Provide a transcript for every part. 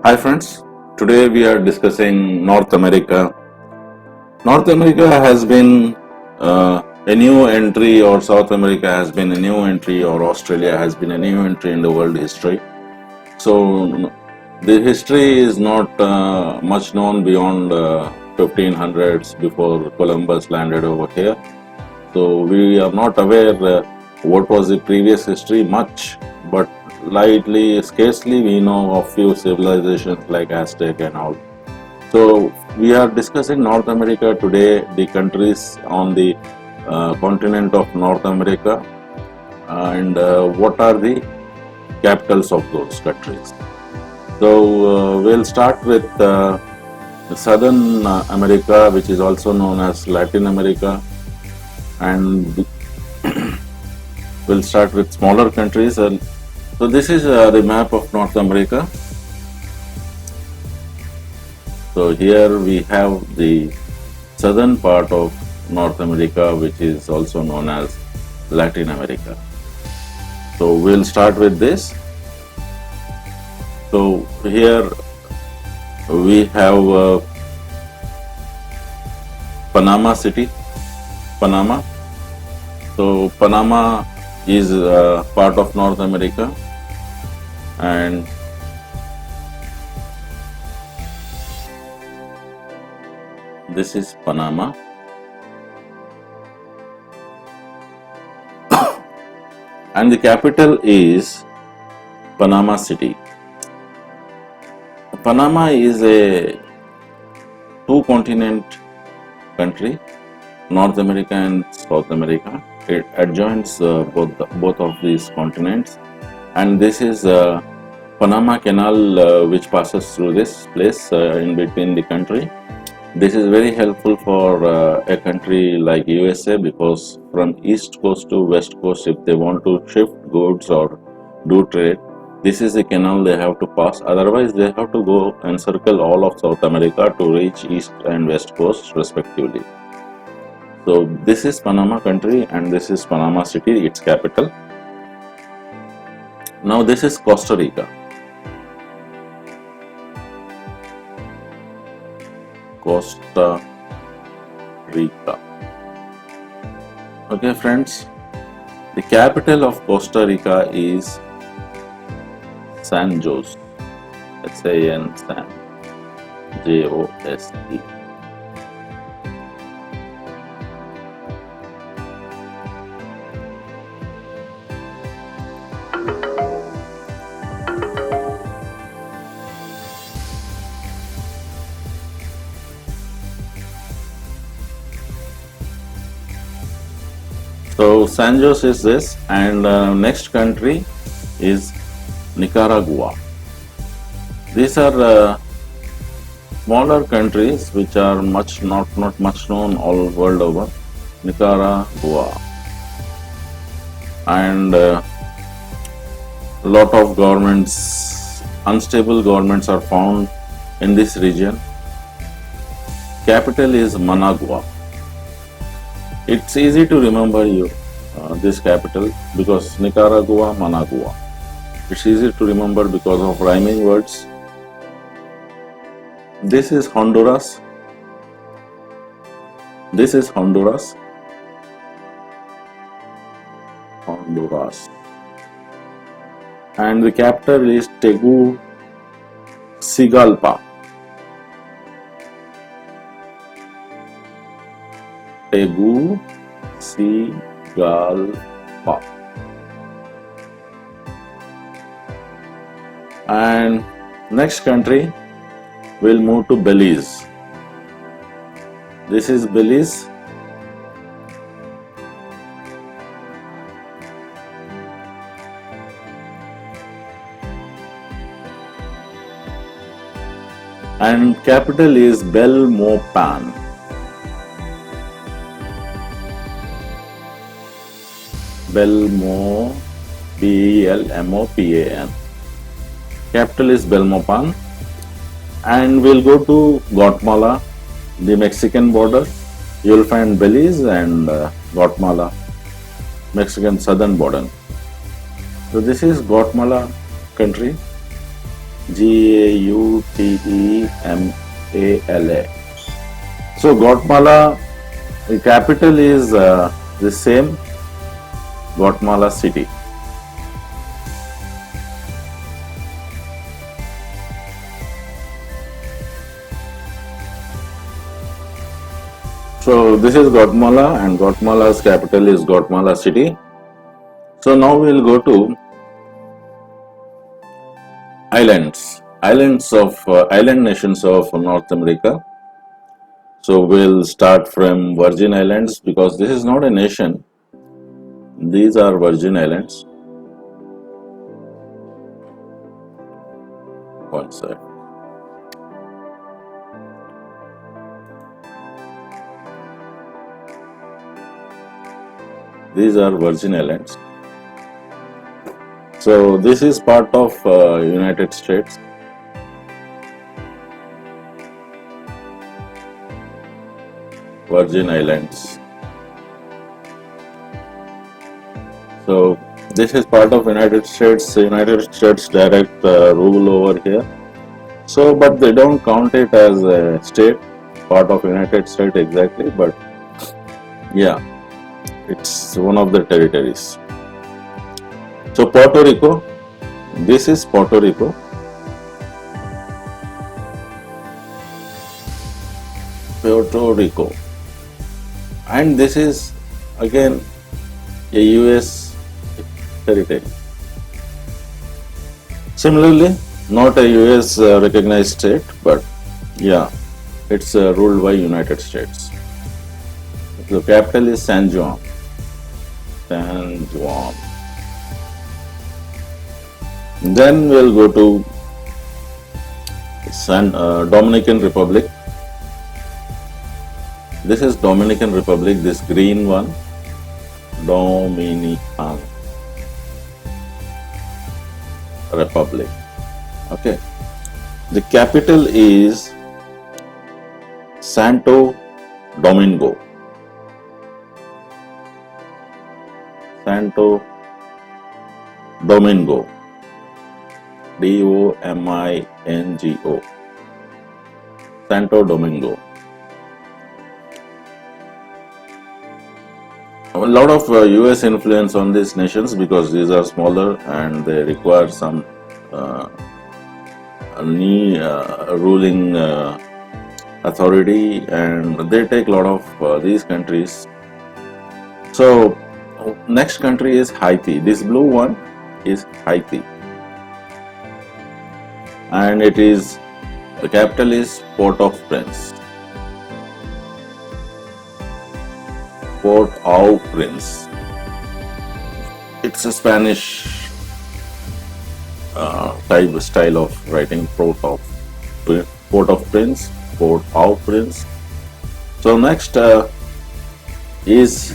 Hi friends, today we are discussing North America. North America has been a new entry, or South America has been a new entry, or Australia has been a new entry in the world history. So the history is not much known beyond 1500s before Columbus landed over here. So we are not aware what was the previous history much, but lightly, scarcely we know of few civilizations like Aztec and all. So we are discussing North America today, the countries on the continent of North America, and what are the capitals of those countries. So we'll start with Southern America, which is also known as Latin America, and we'll start with smaller countries. And so this is the map of North America. So here we have the southern part of North America, which is also known as Latin America. So we'll start with this. So here we have Panama City, Panama. So Panama is part of North America, and this is Panama. And the capital is Panama City. Panama is a two-continent country, North America and South America. It adjoins both of these continents, and this is Panama Canal, which passes through this place in between the country. This is very helpful for a country like USA, because from east coast to west coast, if they want to shift goods or do trade, this is the canal they have to pass. Otherwise, they have to go and circle all of South America to reach east and west coast respectively. So this is Panama country, and this is Panama City, its capital. Now this is Costa Rica. Costa Rica. Okay friends, the capital of Costa Rica is San Jose. S-A-N, San, J-O-S-E. So San Jose is this, and next country is Nicaragua. These are smaller countries which are not much known all world over. Nicaragua, and a lot of governments, unstable governments are found in this region. Capital is Managua. It's easy to remember this capital because Nicaragua, Managua. It's easy to remember because of rhyming words. This is Honduras. This is Honduras. Honduras. And the capital is Tegucigalpa. Tegucigalpa. And next country, we'll move to Belize. This is Belize. And capital is Belmopan. Belmopan. Capital is Belmopan. And we'll go to Guatemala, the Mexican border. You will find Belize and Guatemala, Mexican southern border. So this is Guatemala country. Guatemala. So Guatemala, the capital is the same, Guatemala city. So this is Guatemala, and Guatemala's capital is Guatemala city. So now we'll go to island nations of North America. So we'll start from Virgin Islands, because this is not a nation. These are Virgin Islands. One sec. These are Virgin Islands. So this is part of United States. Virgin Islands. So this is part of United States. United States direct rule over here. So, but they don't count it as a state, part of United States exactly. But yeah, it's one of the territories. So Puerto Rico. This is Puerto Rico. Puerto Rico. And this is again a US territory. Similarly, not a US recognized state, but yeah, it's ruled by United States. The capital is San Juan. San Juan. Then we'll go to Dominican Republic. This is Dominican Republic, this green one, Dominican Republic. Okay. The capital is Santo Domingo. Santo Domingo. Domingo. Santo Domingo. A lot of US influence on these nations, because these are smaller and they require some ruling authority, and they take a lot of these countries. So next country is Haiti. This blue one is Haiti, and it is, the capital is Port-au-Prince. Port-au-Prince. It's a Spanish type style of writing. Port-au-Prince. Port-au-Prince. So next is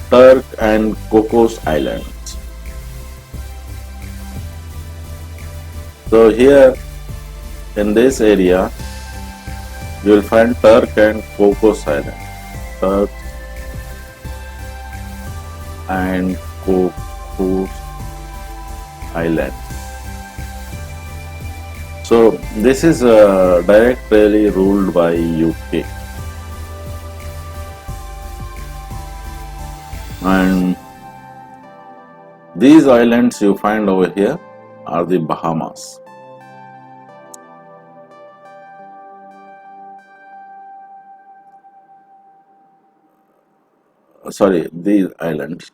Turk and Cocos Islands. So here in this area you will find Turk and Cocos Island. Turk and Cocos Island. So this is directly ruled by UK, and these islands you find over here are the Bahamas. Sorry, these islands.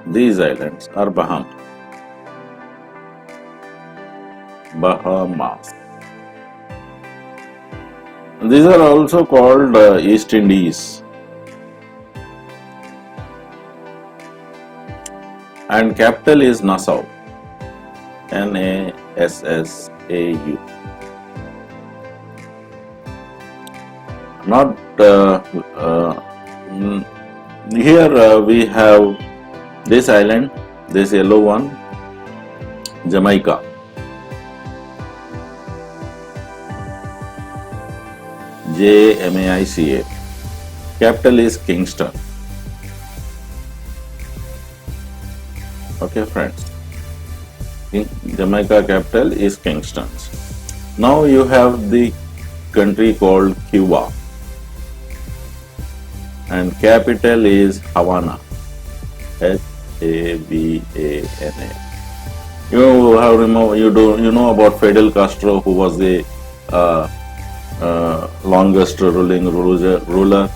These islands are Bahamas. These are also called East Indies. And capital is Nassau. Nassau. Not here we have this island, this yellow one, Jamaica. Jamaica. Capital is Kingston. Okay, friends. Jamaica capital is Kingston. Now you have the country called Cuba, and capital is Havana. Havana. You know about Fidel Castro, who was the longest ruler.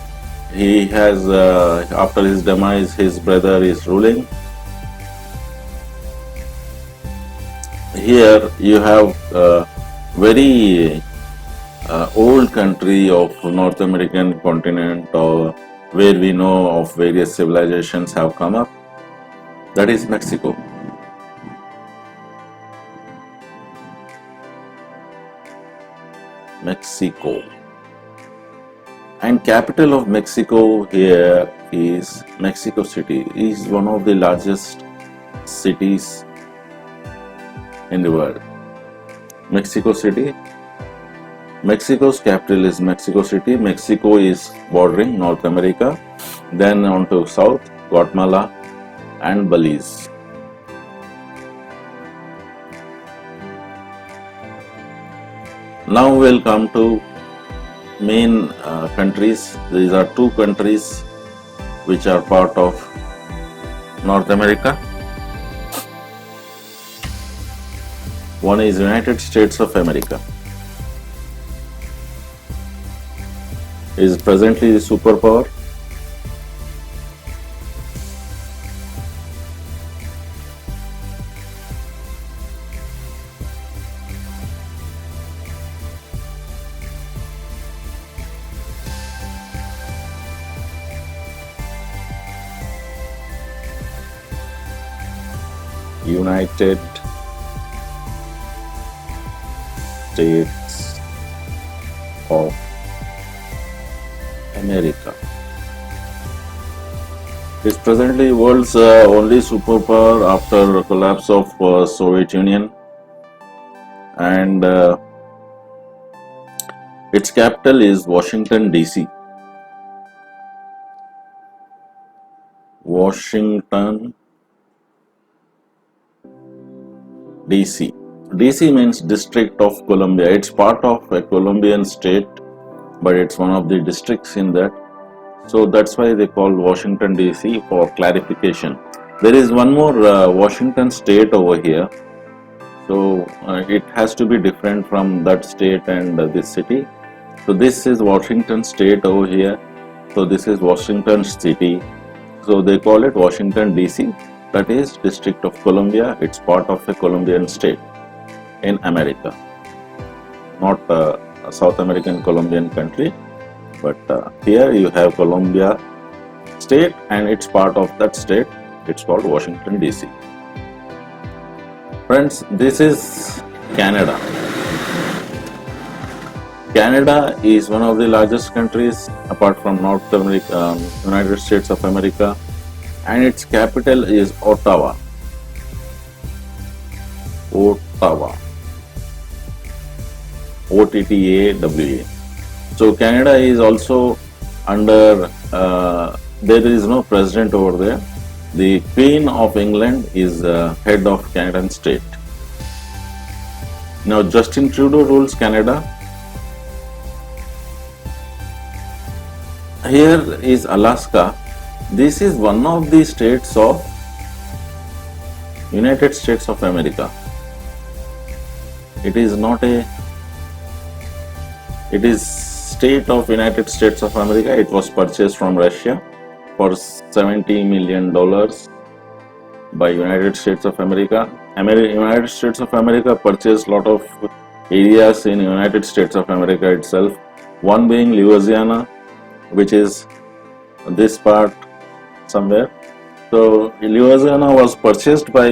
He has after his demise, his brother is ruling. Here you have very old country of North American continent, or where we know of various civilizations have come up. That is Mexico. Mexico. And capital of Mexico here is Mexico City. It is one of the largest cities in the world. Mexico City. Mexico's capital is Mexico City. Mexico is bordering North America. Then on to south, Guatemala and Belize. Now we'll come to main countries. These are two countries which are part of North America. One is United States of America. Is presently the superpower. United States of America is presently world's only superpower after collapse of Soviet Union, and its capital is Washington DC. Washington DC. DC means District of Columbia. It's part of a Colombian state, but it's one of the districts in that. So that's why they call Washington DC for clarification. There is one more Washington state over here. So it has to be different from that state and this city. So this is Washington state over here. So this is Washington city. So they call it Washington DC. That is District of Columbia. It's part of a Colombian state in America, not a South American Colombian country, but here you have Columbia state and it's part of that state. It's called Washington DC. Friends, this is Canada. Canada is one of the largest countries apart from North America, United States of America, and its capital is Ottawa. Ottawa. Ottawa. So Canada is also under, there is no president over there. The Queen of England is head of Canadian state. Now Justin Trudeau rules Canada. Here is Alaska. This is one of the states of United States of America. It is not a, it is state of United States of America. It was purchased from Russia for $70 million by United States of America. United States of America purchased a lot of areas in United States of America itself. One being Louisiana, which is this part somewhere. So Louisiana was purchased by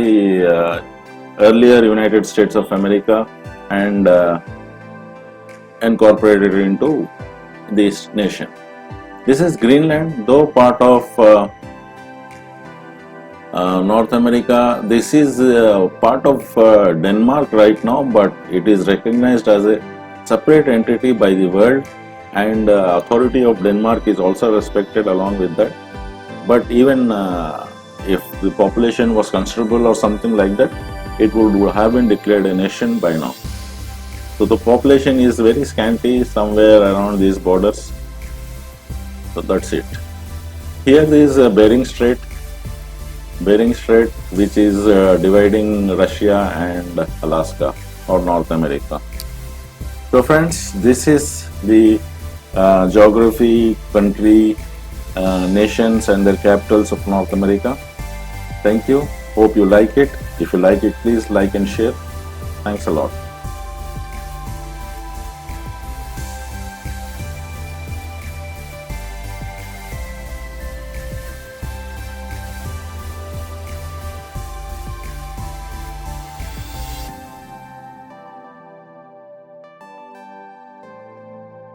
earlier United States of America and incorporated into this nation. This is Greenland, though part of North America. This is part of Denmark right now, but it is recognized as a separate entity by the world. and authority of Denmark is also respected along with that. But even if the population was considerable or something like that, it would have been declared a nation by now. So the population is very scanty, somewhere around these borders. So that's it. Here is Bering Strait, which is dividing Russia and Alaska or North America. So friends, this is the geography, country, nations and their capitals of North America. Thank you. Hope you like it. If you like it, please like and share. Thanks a lot.